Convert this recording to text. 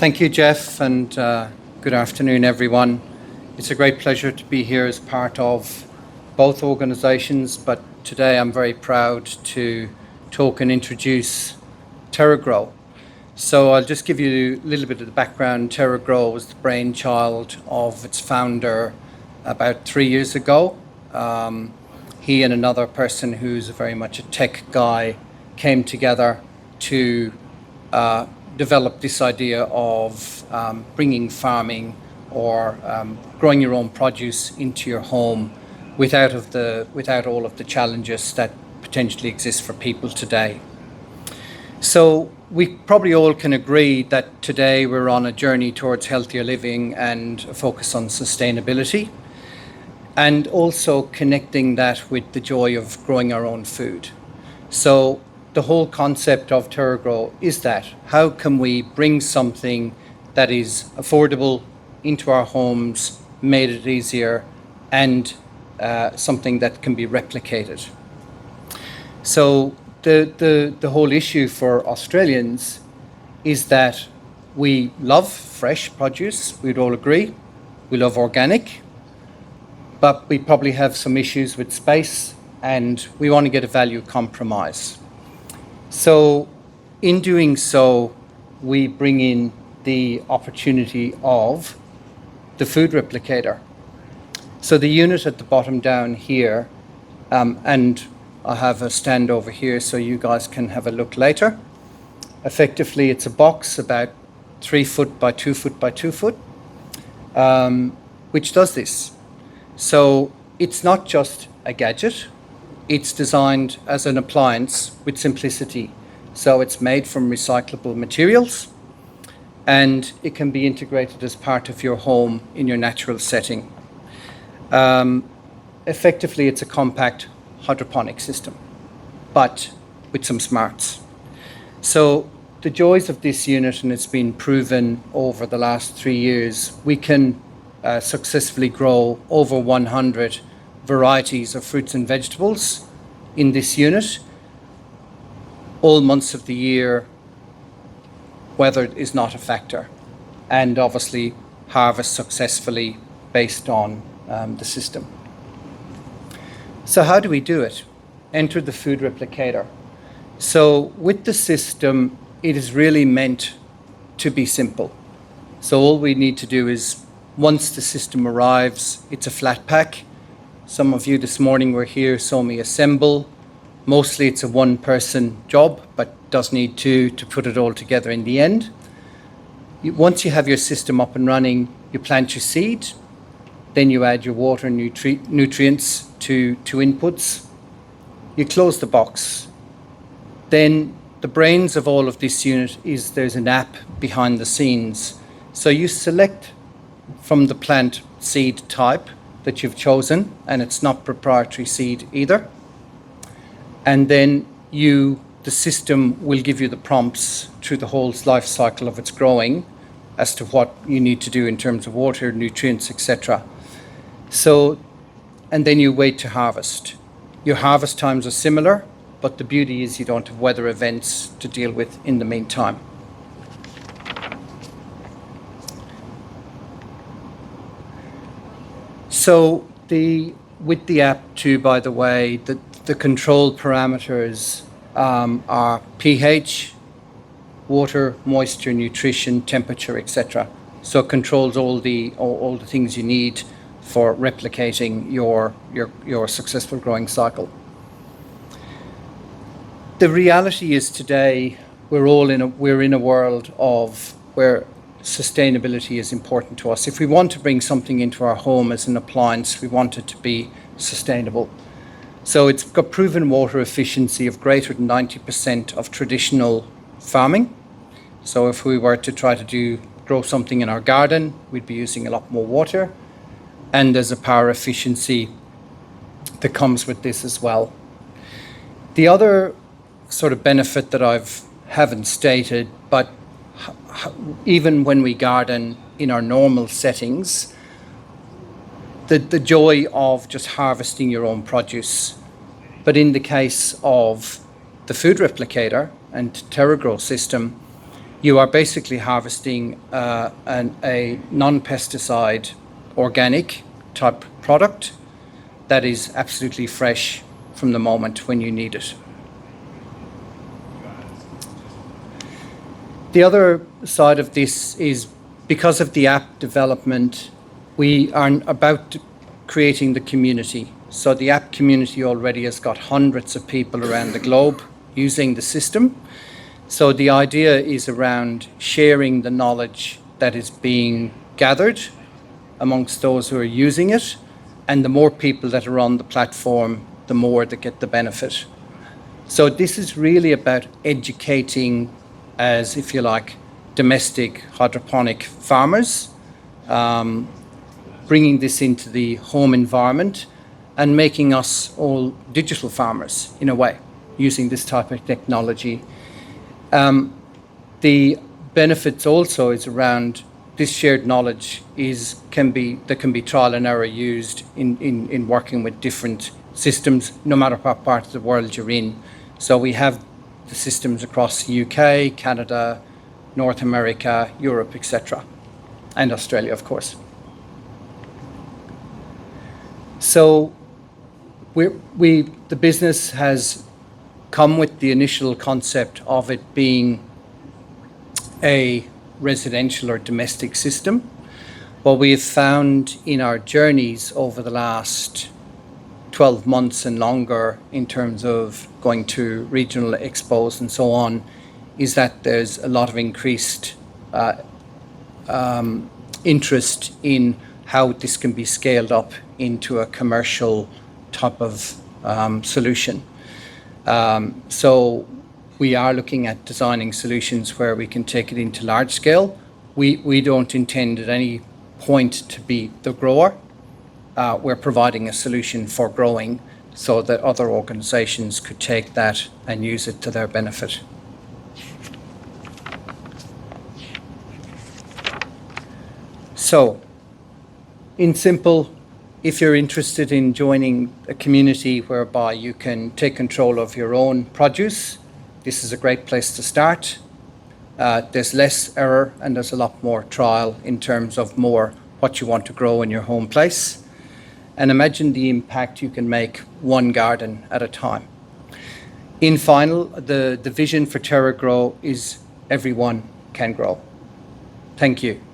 Thank you, Jeff, and good afternoon, everyone. It's a great pleasure to be here as part of both organisations, but today I'm very proud to talk and introduce TerraGrow. So I'll just give you a little bit of the background. TerraGrow was the brainchild of its founder about 3 years ago. He and another person who's very much a tech guy came together to develop this idea of bringing farming or growing your own produce into your home without all of the challenges that potentially exist for people today. So we probably all can agree that today we're on a journey towards healthier living and a focus on sustainability, and also connecting that with the joy of growing our own food. So the whole concept of TerraGrow is that how can we bring something that is affordable into our homes, made it easier, and something that can be replicated. So the whole issue for Australians is that we love fresh produce, we'd all agree. We love organic, but we probably have some issues with space and we want to get a value compromise. So in doing so, we bring in the opportunity of the food replicator. So the unit at the bottom down here, and I have a stand over here so you guys can have a look later. Effectively, it's a box about 3 foot by 2 foot by 2 foot, which does this. So it's not just a gadget. It's designed as an appliance with simplicity. So it's made from recyclable materials and it can be integrated as part of your home in your natural setting. Effectively, it's a compact hydroponic system, but with some smarts. So the joys of this unit, and it's been proven over the last 3 years, we can successfully grow over 100 varieties of fruits and vegetables in this unit. All months of the year, weather is not a factor, and obviously harvest successfully based on the system. So how do we do it? Enter the food replicator. So with the system, it is really meant to be simple. So all we need to do is, once the system arrives, it's a flat pack. Some of you this morning were here, saw me assemble. Mostly it's a one-person job, but does need to put it all together in the end. Once you have your system up and running, you plant your seed, then you add your water and nutrients to inputs. You close the box. Then the brains of all of this unit is there's an app behind the scenes. So you select from the plant seed type that you've chosen, and it's not proprietary seed either. And then the system will give you the prompts through the whole life cycle of its growing as to what you need to do in terms of water, nutrients, etc. So, and then you wait to harvest. Your harvest times are similar, but the beauty is you don't have weather events to deal with in the meantime. So with the app too, by the way, the control parameters are pH, water, moisture, nutrition, temperature, etc. So it controls all the things you need for replicating your successful growing cycle. The reality is today we're in a world of where sustainability is important to us. If we want to bring something into our home as an appliance, we want it to be sustainable. So it's got proven water efficiency of greater than 90% of traditional farming. So if we were to try to grow something in our garden, we'd be using a lot more water. And there's a power efficiency that comes with this as well. The other sort of benefit that I haven't stated, but even when we garden in our normal settings, the joy of just harvesting your own produce. But in the case of the food replicator and TerraGrow system, you are basically harvesting a non-pesticide organic type product that is absolutely fresh from the moment when you need it. The other side of this is, because of the app development, we are about creating the community. So the app community already has got hundreds of people around the globe using the system. So the idea is around sharing the knowledge that is being gathered amongst those who are using it, and the more people that are on the platform, the more they get the benefit. So this is really about educating, as if you like, domestic hydroponic farmers, bringing this into the home environment and making us all digital farmers in a way, using this type of technology. The benefits also is around this shared knowledge can be trial and error used in working with different systems, no matter what part of the world you're in. So we have the systems across the UK, Canada, North America, Europe, etc., and Australia, of course. So the business has come with the initial concept of it being a residential or domestic system. What we have found in our journeys over the last 12 months and longer, in terms of going to regional expos and so on, is that there's a lot of increased interest in how this can be scaled up into a commercial type of solution. So we are looking at designing solutions where we can take it into large scale. We don't intend at any point to be the grower. We're providing a solution for growing so that other organizations could take that and use it to their benefit. So, in simple, if you're interested in joining a community whereby you can take control of your own produce, this is a great place to start. There's less error and there's a lot more trial in terms of more what you want to grow in your home place. And imagine the impact you can make one garden at a time. In final, the vision for TerraGrow is everyone can grow. Thank you.